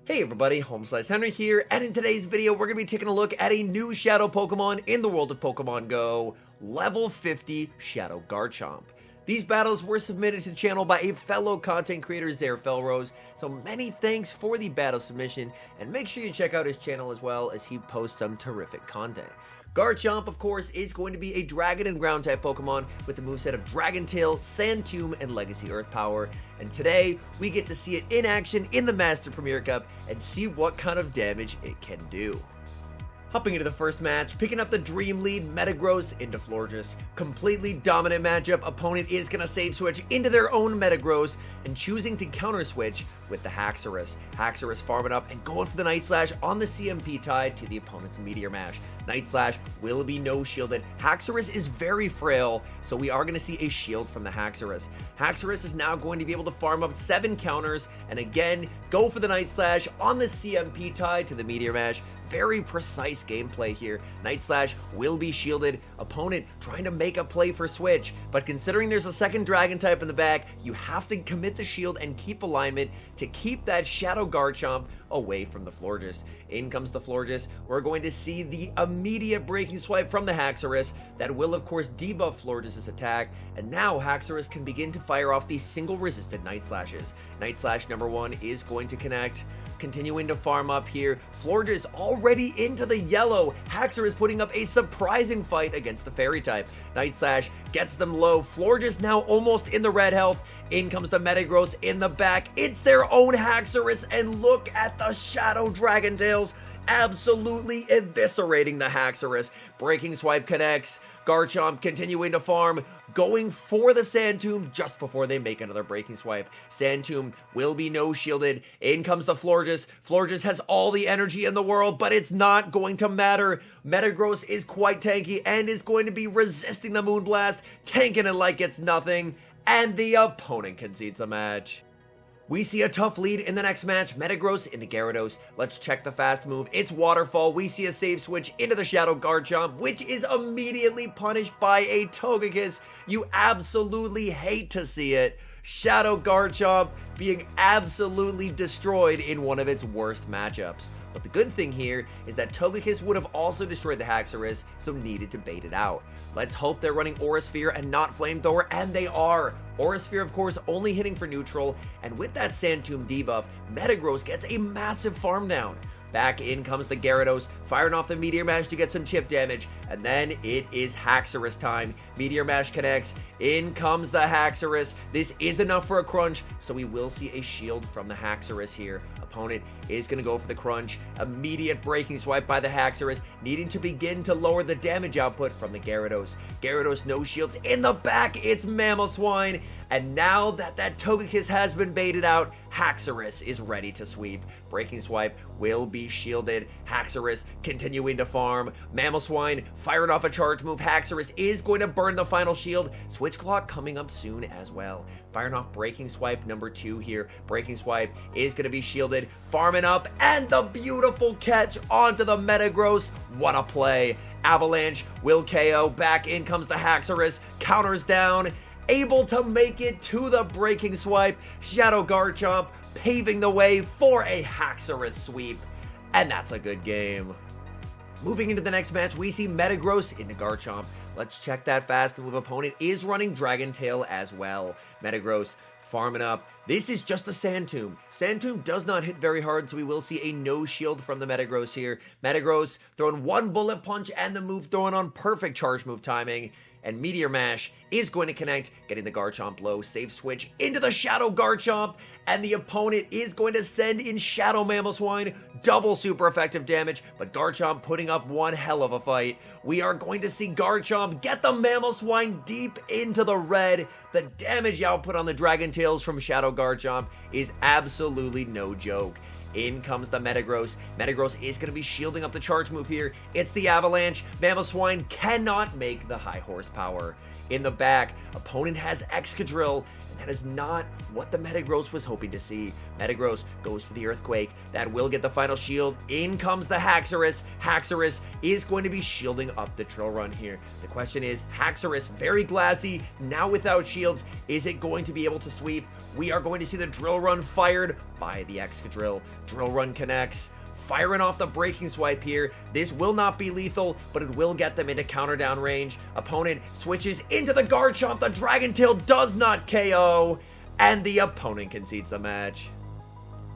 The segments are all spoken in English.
Hey everybody, HomeSliceHenry here, and in today's video we're going to be taking a look at a new Shadow Pokemon in the world of Pokemon Go, level 50 Shadow Garchomp. These battles were submitted to the channel by a fellow content creator, Felrose, so many thanks for the battle submission, and make sure you check out his channel as well as he posts some terrific content. Garchomp, of course, is going to be a Dragon and Ground type Pokemon with the moveset of Dragon Tail, Sand Tomb, and Legacy Earth Power. And today, we get to see it in action in the Master Premier Cup and see what kind of damage it can do. Hopping into the first match, picking up the Dream Lead, Metagross into Florges. Completely dominant matchup, opponent is going to save switch into their own Metagross and choosing to counter switch with the Haxorus. Haxorus farming up and going for the Night Slash on the CMP tied to the opponent's Meteor Mash. Night Slash will be no shielded. Haxorus is very frail, so we are going to see a shield from the Haxorus. Haxorus is now going to be able to farm up 7 counters and again go for the Night Slash on the CMP tied to the Meteor Mash. Very precise gameplay here. Night Slash will be shielded. Opponent trying to make a play for switch, but considering there's a second Dragon type in the back, you have to commit the shield and keep alignment to keep that Shadow Garchomp away from the Florges. In comes the Florges. We're going to see the immediate breaking swipe from the Haxorus that will of course debuff Florges' attack, and now Haxorus can begin to fire off these single resisted Night Slashes. Night Slash number 1 is going to connect. Continuing to farm up here, Florges already into the yellow. Haxorus putting up a surprising fight against the Fairy type. Night Slash gets them low. Florges now almost in the red health. In comes the Metagross in the back. It's their own Haxorus, and look at the Shadow Dragon Tails absolutely eviscerating the Haxorus. Breaking swipe connects. Garchomp continuing to farm, going for the Sand Tomb just before they make another breaking swipe. Sand Tomb will be no shielded. In comes the Florges. Florges has all the energy in the world, but it's not going to matter. Metagross is quite tanky and is going to be resisting the Moonblast, tanking it like it's nothing, and the opponent concedes the match. We see a tough lead in the next match, Metagross into Gyarados. Let's check the fast move. It's Waterfall. We see a save switch into the Shadow Garchomp, which is immediately punished by a Togekiss. You absolutely hate to see it. Shadow Garchomp being absolutely destroyed in one of its worst matchups. But the good thing here is that Togekiss would have also destroyed the Haxorus, so needed to bait it out. Let's hope they're running Aura Sphere and not Flamethrower, and they are. Aura Sphere, of course, only hitting for neutral, and with that Sand Tomb debuff, Metagross gets a massive farm down. Back in comes the Gyarados, firing off the Meteor Mash to get some chip damage, and then it is Haxorus time. Meteor Mash connects, in comes the Haxorus. This is enough for a crunch, so we will see a shield from the Haxorus here. Opponent is going to go for the crunch. Immediate breaking swipe by the Haxorus, needing to begin to lower the damage output from the Gyarados. Gyarados no shields. In the back, it's Mamoswine. And now that that Togekiss has been baited out, Haxorus is ready to sweep. Breaking swipe will be shielded. Haxorus continuing to farm. Mamoswine firing off a charge move. Haxorus is going to burn the final shield. Switch clock coming up soon as well. Firing off breaking swipe number 2 here. Breaking swipe is going to be shielded. Farming up, and the beautiful catch onto the Metagross. What a play. Avalanche will KO. Back in comes the Haxorus. Counters down. Able to make it to the breaking swipe. Shadow Garchomp paving the way for a Haxorus sweep. And that's a good game. Moving into the next match, we see Metagross into Garchomp. Let's check that fast move. Opponent is running Dragon Tail as well. Metagross farming up. This is just a Sand Tomb. Sand Tomb does not hit very hard, so we will see a no shield from the Metagross here. Metagross throwing one bullet punch and the move throwing on perfect charge move timing. And Meteor Mash is going to connect, getting the Garchomp low. Save switch into the Shadow Garchomp, and the opponent is going to send in Shadow Mamoswine. Double super effective damage, but Garchomp putting up one hell of a fight. We are going to see Garchomp get the Mamoswine deep into the red. The damage output on the Dragon Tails from Shadow Garchomp is absolutely no joke. In comes the Metagross. Metagross is going to be shielding up the charge move here. It's the Avalanche. Mamoswine cannot make the high horsepower. In the back, opponent has Excadrill. That is not what the Metagross was hoping to see. Metagross goes for the Earthquake. That will get the final shield. In comes the Haxorus. Haxorus is going to be shielding up the Drill Run here. The question is, Haxorus, very glassy, now without shields. Is it going to be able to sweep? We are going to see the Drill Run fired by the Excadrill. Drill Run connects. Firing off the Breaking Swipe here. This will not be lethal, but it will get them into counter down range. Opponent switches into the Garchomp. The Dragon Tail does not KO, and the opponent concedes the match.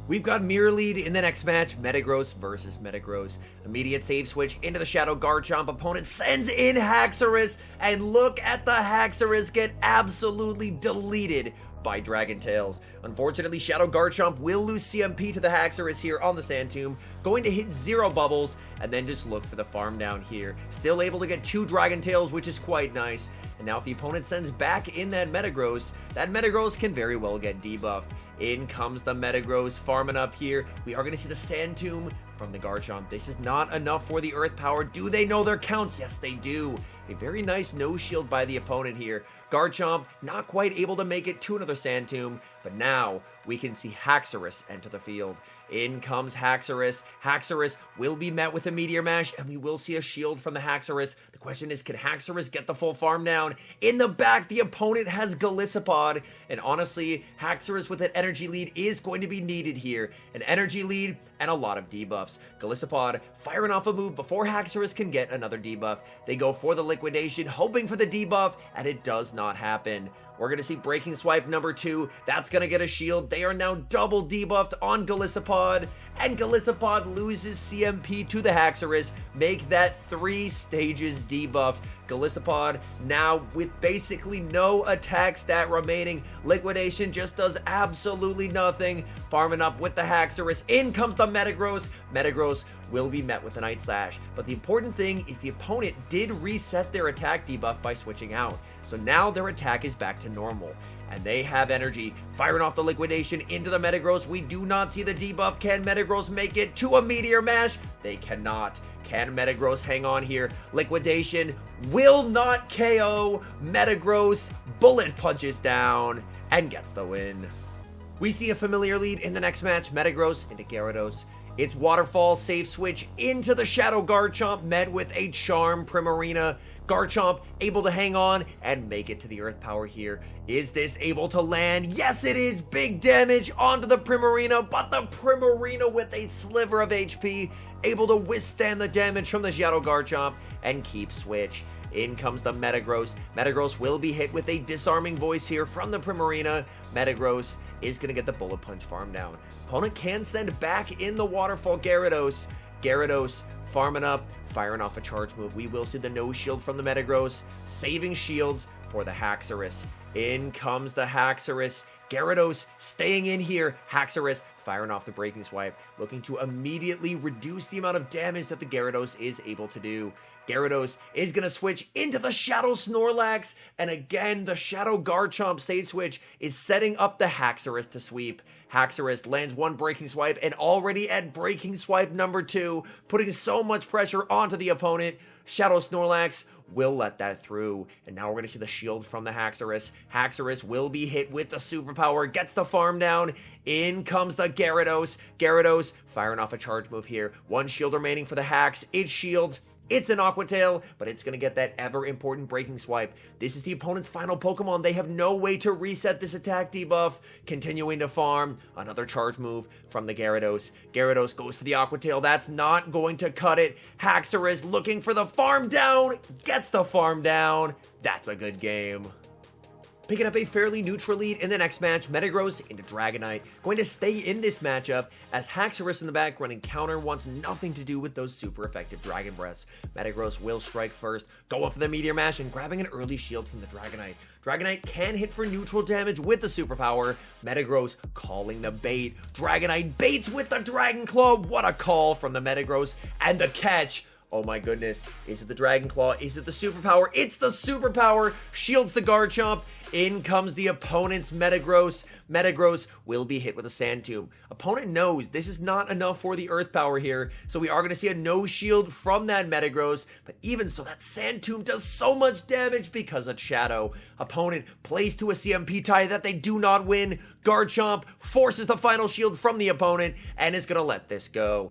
We've got mirror lead in the next match, Metagross versus Metagross. Immediate save switch into the Shadow Garchomp. Opponent sends in Haxorus, and look at the Haxorus get absolutely deleted by Dragon Tails. Unfortunately, Shadow Garchomp will lose CMP to the Haxorus here on the Sand Tomb, going to hit 0 bubbles, and then just look for the farm down here. Still able to get 2 Dragon Tails, which is quite nice. And now if the opponent sends back in that Metagross can very well get debuffed. In comes the Metagross farming up here. We are going to see the Sand Tomb from the Garchomp. This is not enough for the Earth Power. Do they know their counts? Yes, they do. A very nice no shield by the opponent here. Garchomp not quite able to make it to another Sand Tomb, but now we can see Haxorus enter the field. In comes Haxorus. Haxorus will be met with a Meteor Mash, and we will see a shield from the Haxorus. The question is, can Haxorus get the full farm down? In the back, the opponent has Golisopod, and honestly, Haxorus with an energy lead is going to be needed here. An energy lead and a lot of debuffs. Golisopod firing off a move before Haxorus can get another debuff. They go for the Liquidation, hoping for the debuff, and it does not happen. We're going to see Breaking Swipe number 2. That's going to get a shield. They are now double debuffed on Golisopod, and Golisopod loses CMP to the Haxorus. Make that 3 stages debuffed. Golisopod now with basically no attack stat remaining. Liquidation just does absolutely nothing. Farming up with the Haxorus. In comes the Metagross. Metagross will be met with the Night Slash. But the important thing is the opponent did reset their attack debuff by switching out. So now their attack is back to normal. And they have energy. Firing off the Liquidation into the Metagross. We do not see the debuff. Can Metagross make it to a Meteor Mash? They cannot. Can Metagross hang on here? Liquidation will not KO. Metagross bullet punches down and gets the win. We see a familiar lead in the next match. Metagross into Gyarados. It's Waterfall save switch into the Shadow Garchomp, met with a Charm Primarina. Garchomp able to hang on and make it to the Earth Power here. Is this able to land? Yes, it is. Big damage onto the Primarina, but the Primarina with a sliver of HP, able to withstand the damage from the Shadow Garchomp and keep switch. In comes the Metagross. Metagross will be hit with a disarming voice here from the Primarina. Metagross is going to get the Bullet Punch farm down. Opponent can send back in the Waterfall Gyarados. Gyarados farming up, firing off a charge move. We will see the no shield from the Metagross, saving shields for the Haxorus. In comes the Haxorus. Gyarados staying in here. Haxorus firing off the Breaking Swipe, looking to immediately reduce the amount of damage that the Gyarados is able to do. Gyarados is going to switch into the Shadow Snorlax, and again, the Shadow Garchomp save switch is setting up the Haxorus to sweep. Haxorus lands 1 Breaking Swipe, and already at Breaking Swipe number 2, putting so much pressure onto the opponent. Shadow Snorlax will let that through, and now we're going to see the shield from the Haxorus. Haxorus will be hit with the superpower, gets the farm down. In comes the Gyarados. Gyarados firing off a charge move here. 1 shield remaining for the Hax. It shields. It's an Aqua Tail, but it's going to get that ever-important Breaking Swipe. This is the opponent's final Pokemon. They have no way to reset this attack debuff. Continuing to farm. Another charge move from the Gyarados. Gyarados goes for the Aqua Tail. That's not going to cut it. Haxorus looking for the farm down. Gets the farm down. That's a good game. Picking up a fairly neutral lead in the next match, Metagross into Dragonite. Going to stay in this matchup as Haxorus in the back running counter wants nothing to do with those super effective Dragon Breaths. Metagross will strike first, going for the Meteor Mash and grabbing an early shield from the Dragonite. Dragonite can hit for neutral damage with the superpower. Metagross calling the bait. Dragonite baits with the Dragon Claw. What a call from the Metagross, and the catch. Oh my goodness. Is it the Dragon Claw? Is it the superpower? It's the superpower. Shields the Garchomp. In comes the opponent's Metagross. Metagross will be hit with a Sand Tomb. Opponent knows this is not enough for the Earth Power here, so we are going to see a no shield from that Metagross, but even so, that Sand Tomb does so much damage because of Shadow. Opponent plays to a CMP tie that they do not win. Garchomp forces the final shield from the opponent and is going to let this go.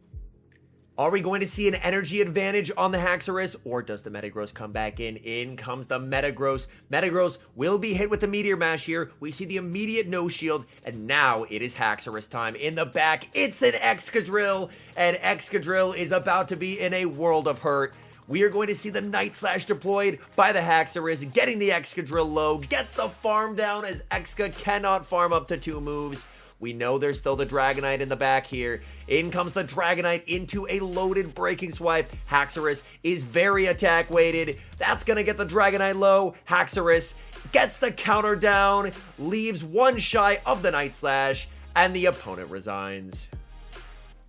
Are we going to see an energy advantage on the Haxorus, or does the Metagross come back in? In comes the Metagross. Metagross will be hit with the Meteor Mash here. We see the immediate no shield, and now it is Haxorus time. In the back, it's an Excadrill, and Excadrill is about to be in a world of hurt. We are going to see the Night Slash deployed by the Haxorus, getting the Excadrill low, gets the farm down as Exca cannot farm up to 2 moves. We know there's still the Dragonite in the back here. In comes the Dragonite into a loaded Breaking Swipe. Haxorus is very attack weighted. That's going to get the Dragonite low. Haxorus gets the counter down, leaves 1 shy of the Night Slash, and the opponent resigns.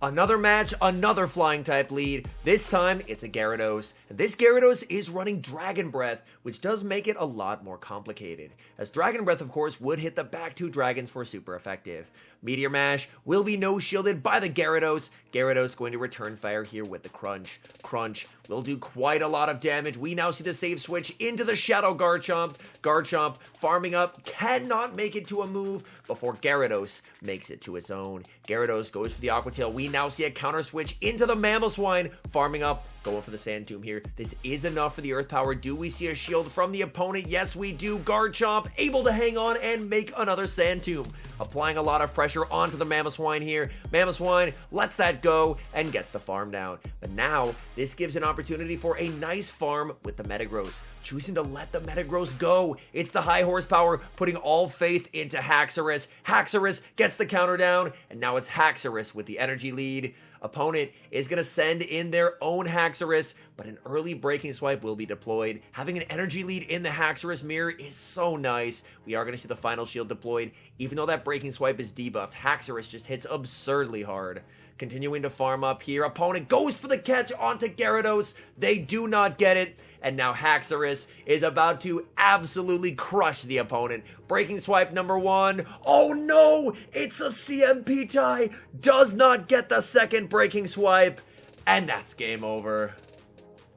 Another match, another flying type lead. This time, it's a Gyarados. And this Gyarados is running Dragon Breath, which does make it a lot more complicated. As Dragon Breath, of course, would hit the back 2 dragons for super effective. Meteor Mash will be no shielded by the Gyarados. Gyarados going to return fire here with the Crunch. Crunch will do quite a lot of damage. We now see the save switch into the Shadow Garchomp. Garchomp farming up, cannot make it to a move before Gyarados makes it to its own. Gyarados goes for the Aqua Tail. We now see a counter switch into the Mamoswine, farming up, going for the Sand Tomb here. This is enough for the Earth Power. Do we see a shield from the opponent? Yes, we do. Garchomp able to hang on and make another Sand Tomb. Applying a lot of pressure onto the Mamoswine here. Mamoswine lets that go and gets the farm down. But now, this gives an opportunity for a nice farm with the Metagross. Choosing to let the Metagross go. It's the high horsepower, putting all faith into Haxorus. Haxorus gets the counter down, and now it's Haxorus with the energy lead. Opponent is going to send in their own Haxorus, but an early Breaking Swipe will be deployed. Having an energy lead in the Haxorus mirror is so nice. We are going to see the final shield deployed. Even though that Breaking Swipe is debuffed, Haxorus just hits absurdly hard. Continuing to farm up here. Opponent goes for the catch onto Gyarados. They do not get it. And now Haxorus is about to absolutely crush the opponent. Breaking Swipe number 1. Oh no! It's a CMP tie. Does not get the second Breaking Swipe. And that's game over.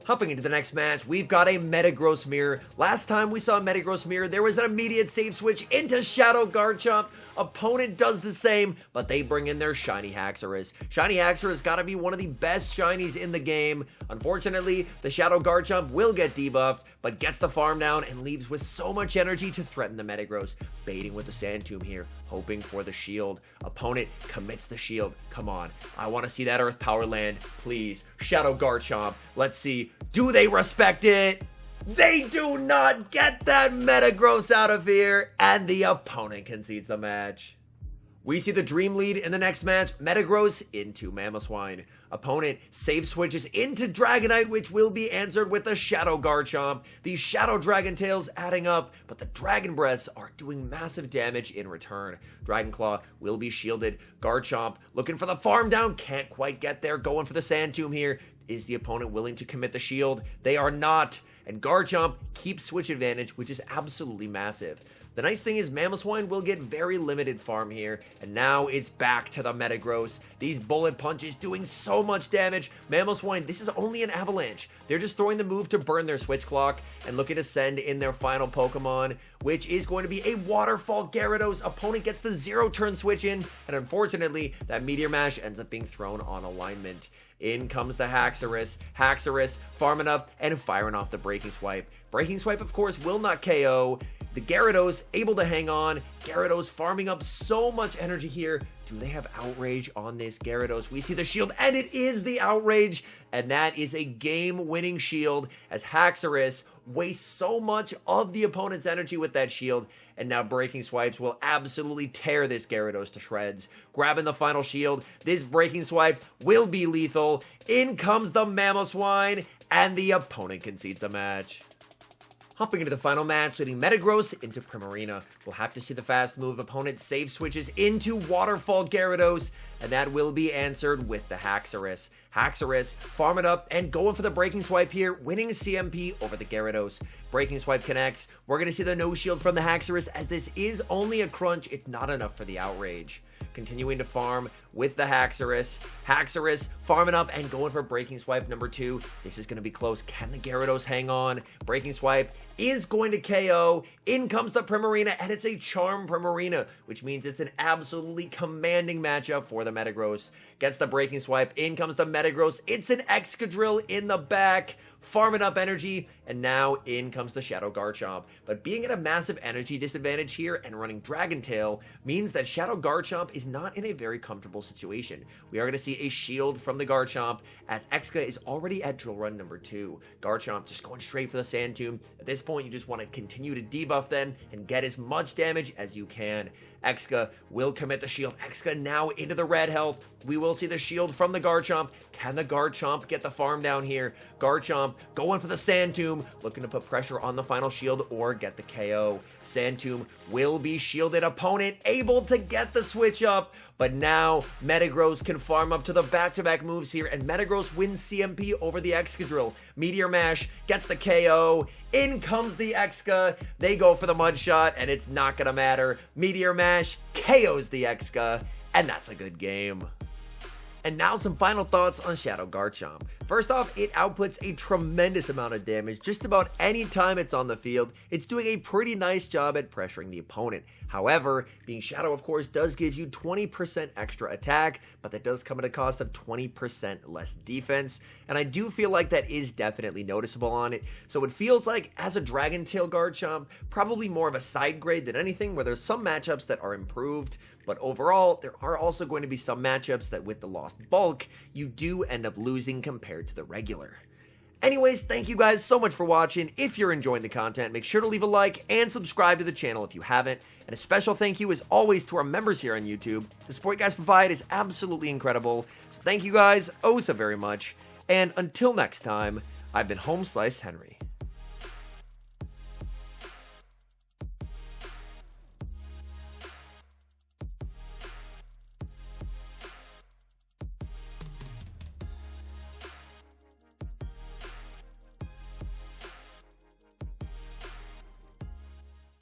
Hopping into the next match, we've got a Metagross mirror. Last time we saw a Metagross mirror, there was an immediate save switch into Shadow Garchomp. Opponent does the same, but they bring in their Shiny Haxorus. Shiny Haxorus got to be one of the best shinies in the game. Unfortunately, the Shadow Garchomp will get debuffed, but gets the farm down and leaves with so much energy to threaten the Metagross. Baiting with the Sand Tomb here, hoping for the shield. Opponent commits the shield. Come on, I want to see that Earth Power land, please. Shadow Garchomp, let's see. Do they respect it? They do not get that Metagross out of here, and the opponent concedes the match. We see the Dream lead in the next match, Metagross into Mamoswine. Opponent save switches into Dragonite, which will be answered with the Shadow Garchomp. These Shadow Dragon Tails adding up, but the Dragon Breaths are doing massive damage in return. Dragon Claw will be shielded. Garchomp looking for the farm down, can't quite get there, going for the Sand Tomb here. Is the opponent willing to commit the shield? They are not. And Garchomp keeps switch advantage, which is absolutely massive. The nice thing is Mamoswine will get very limited farm here, and now it's back to the Metagross. These bullet punches doing so much damage. Mamoswine, this is only an avalanche. They're just throwing the move to burn their switch clock and looking to send in their final Pokemon, which is going to be a Waterfall Gyarados. Opponent gets the 0-turn switch in, and unfortunately, that Meteor Mash ends up being thrown on alignment. In comes the Haxorus. Haxorus farming up and firing off the Breaking Swipe. Breaking Swipe, of course, will not KO. The Gyarados able to hang on. Gyarados farming up so much energy here. Do they have Outrage on this Gyarados? We see the shield, and it is the Outrage. And that is a game-winning shield as Haxorus wastes so much of the opponent's energy with that shield. And now Breaking Swipes will absolutely tear this Gyarados to shreds. Grabbing the final shield, this Breaking Swipe will be lethal. In comes the Mamoswine, and the opponent concedes the match. Hopping into the final match, leading Metagross into Primarina. We'll have to see the fast move. Opponent save switches into Waterfall Gyarados, and that will be answered with the Haxorus. Haxorus, farm it up and going for the Breaking Swipe here, winning CMP over the Gyarados. Breaking Swipe connects. We're going to see the no shield from the Haxorus, as this is only a crunch. It's not enough for the Outrage. Continuing to farm with the Haxorus. Haxorus farming up and going for Breaking Swipe number 2. This is going to be close. Can the Gyarados hang on? Breaking Swipe is going to KO. In comes the Primarina, and it's a Charm Primarina, which means it's an absolutely commanding matchup for the Metagross. Gets the Breaking Swipe. In comes the Metagross. It's an Excadrill in the back. Farming up energy, and now in comes the Shadow Garchomp. But being at a massive energy disadvantage here and running Dragon Tail means that Shadow Garchomp is not in a very comfortable situation. We are going to see a shield from the Garchomp, as Exca is already at drill run number 2. Garchomp just going straight for the Sand Tomb. At this point, you just want to continue to debuff them and get as much damage as you can. Exca will commit the shield. Exca now into the red health. We will see the shield from the Garchomp. Can the Garchomp get the farm down here? Garchomp going for the Sand Tomb, looking to put pressure on the final shield or get the KO. Sand Tomb will be shielded. Opponent able to get the switch up, but now Metagross can farm up to the back-to-back moves here, and Metagross wins CMP over the Excadrill. Meteor Mash gets the KO. In comes the Exca. They go for the Mud Shot, and it's not gonna matter. Meteor Mash KOs the Exca, and that's a good game. And now some final thoughts on Shadow Garchomp. First off, it outputs a tremendous amount of damage just about any time it's on the field. It's doing a pretty nice job at pressuring the opponent. However, being Shadow, of course, does give you 20% extra attack, but that does come at a cost of 20% less defense. And I do feel like that is definitely noticeable on it. So it feels like, as a Dragon Tail Garchomp, probably more of a side grade than anything, where there's some matchups that are improved. But overall, there are also going to be some matchups that with the lost bulk, you do end up losing compared to the regular. Anyways, thank you guys so much for watching. If you're enjoying the content, make sure to leave a like and subscribe to the channel if you haven't. And a special thank you as always to our members here on YouTube. The support you guys provide is absolutely incredible. So thank you guys oh so very much. And until next time, I've been HomeSliceHenry.